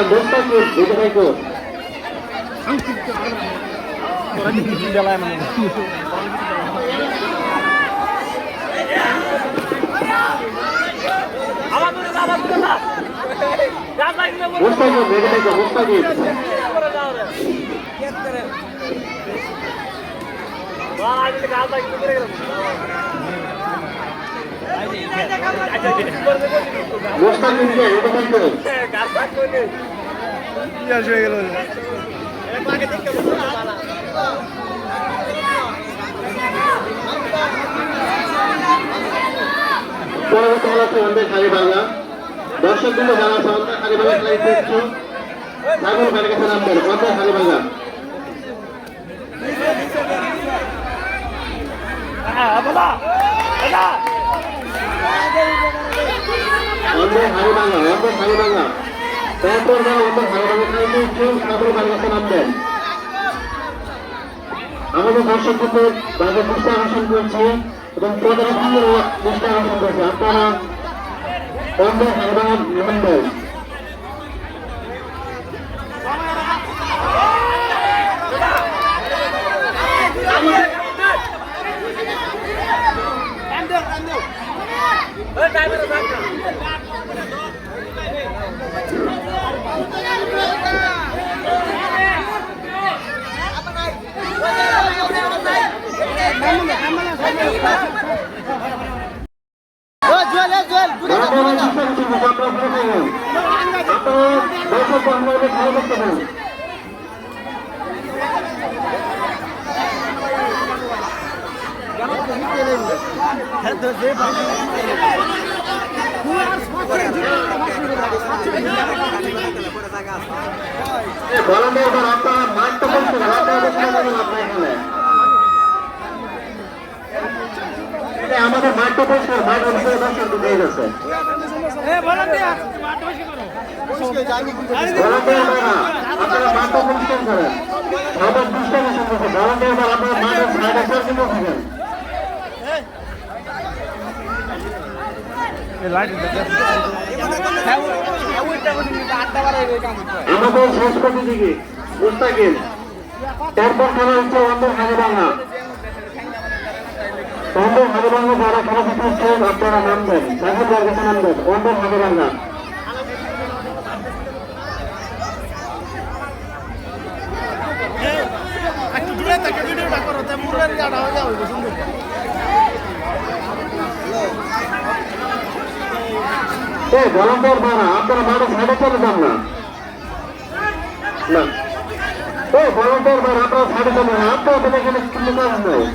মোস্তাকিম দেখে থাকো মুস্তাকিম দেখে থাকো মুস্তাকিম মুস্তাকিমকে দেখে থাকো হয়ে গেল পরবর্তী হল আমাদের খালি বাংলা দর্শক গুলো যারা আছে আমাদের খালি বাংলা খেলা দেখছো সাগর ভাইয়ের কাছে নামবেন আমাদের খালি বাংলা আমাদের খালি বাংলা তারপর যারা আমাদের খালি বাংলা খেলা দেখছো সাগর ভাইয়ের কাছে নামবেন আমাদের দর্শকদের বাইরে দৃষ্টি আকর্ষণ করছে এবং প্রধানমন্ত্রীর দৃষ্টি আকর্ষণ করছে আপনারা আমাদের খালি বাংলা নামবেন আমাদের মাঠটা পরিষ্কার মাঠ অনুসারে দর্শন ঢুকে গেছে আপনারা মাঠটা পরিষ্কার করেন সবাই দৃষ্টি আকর্ষণ করছে ভলান্টিয়ার আপনারা মাঠের সাইডে সার্কিং থাকেন আমাদের সংস্কৃতি দিকে মুস্তাকিম তারপর খেলা হচ্ছে আমাদের হাজিবাংলা আমাদের হাজিবাংলা যারা খেলা করছেন আপনারা নামবেন সাগর ভাইয়ের কাছে নামবেন আমাদের হাজিবাংলা ভলান্টিয়ার ভাড়া আপনারা মাঠে সাইডে চলে যান না ভলান্টিয়ার ভাড়া আপনারা সাইডে চলে যান আপনারা এখানে কিন্তু কাজ নাই